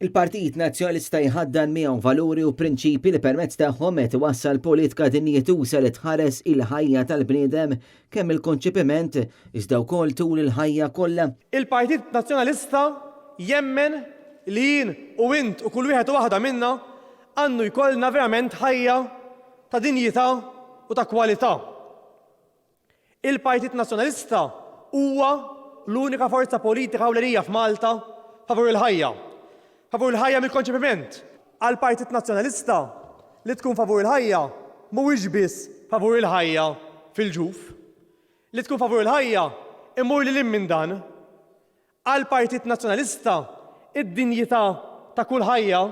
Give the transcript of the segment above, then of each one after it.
Il-Partit Nazzjonalista jħaddan miegħu valuri u prinċipi li permezz tagħhom qed iwassal politika dinjetuża li tħares il-ħajja tal-bniedem kemm il-konċipiment iżda wkoll tul il-ħajja kollha. Il-Partit Nazzjonalista jemmen li jien u int u kull wieħed u waħda minna għandu jkollna verament ħajja ta' dinjità u ta' kwalità. Il-Partit Nazzjonalista huwa l-unika forza politika ewlenija f'Malta favur il-ħajja. Favur il-ħajja mill-konċepiment. Għal-Partit Nazzjonalista li tkun favur il-ħajja mhuwiex biss favur il-ħajja fil-ġuf. Li tkun favur il-ħajja immur lil minn dan. Għal-Partit Nazzjonalista id-dinjità ta' kull ħajja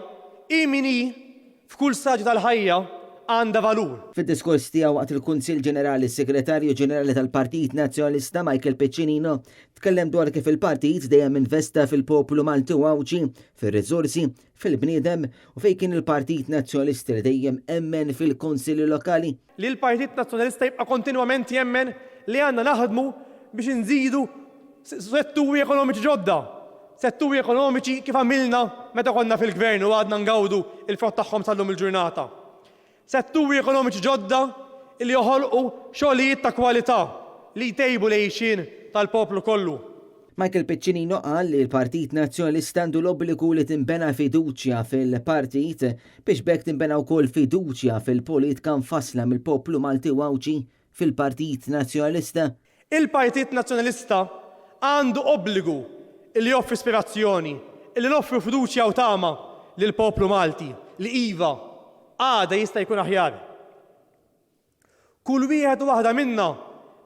imini f'kull stadju tal-ħajja għandha valur. Fid-diskors tiegħu waqt il-Kunsill Ġenerali s-Segretarju Ġenerali tal-Partit Nazzjonalista Michael Piccinino tkellem dwar kif il-partit dejjem investa fil-poplu Malti u Awċi, fir-riżorsi, fil-bniedem u fejn kien il-Partit Nazzjonalista li dejjem emmen fil-Kunsilli Lokali. Li l-Partit Nazzjonalista jibqa' kontinwament jemmen li għandna naħdmu biex inżidu setturi ekonomiċi ġodda. Setturi ekonomiċi kif għamilna meta konna fil-gvern u għadna ngawdu il-frott tagħhom sal-lum il-ġurnata. Setturi ekonomiċi ġodda li joħolqu xogħlijiet ta' kwalità li jtejbu l-għejxin tal-poplu kollu. Michael Piccinino qal li l-Partit Nazzjonalista għandu l-obbligu li tinbena fiduċja fil-partit biex bekk tinbena wkoll fiduċja fil-politika mfassla mill-poplu Malti u Awċi fil-Partit Nazzjonalista. Il-Partit Nazzjonalista għandu obbligu li joffri ispirazzjoni, li noffru fiduċja u tama lill-poplu Malti li iva għada jista' jkun aħjar. Kull wieħed u waħda minna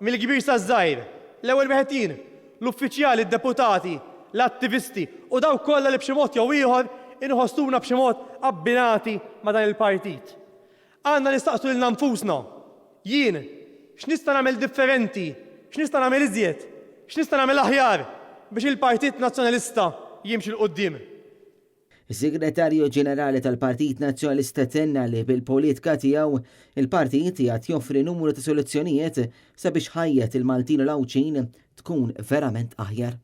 mill-kbir saż-żgħir, l-ewwel wieħed jien, l-uffiċjali, id-deputati, l-attivisti u dawk kollha li b'xi mod jew ieħor inħossuna b'xi mod abbinati ma' dan il-partit. Għandna nistaqsu lilna nfusna, jien x'nista' nagħmel differenti, x'nista' nagħmel iżjed, x'nista' nagħmel aħjar biex il-Partit Nazzjonalista jimxi l qudiem. Is-Segretarju Ġenerali tal-Partit Nazzjonalista tenna li bil-politika tiegħu il-partit jgħat joffri numru ta' soluzzjonijiet sabiex ħajjet il-Maltin u l-Awċin tkun verament aħjar.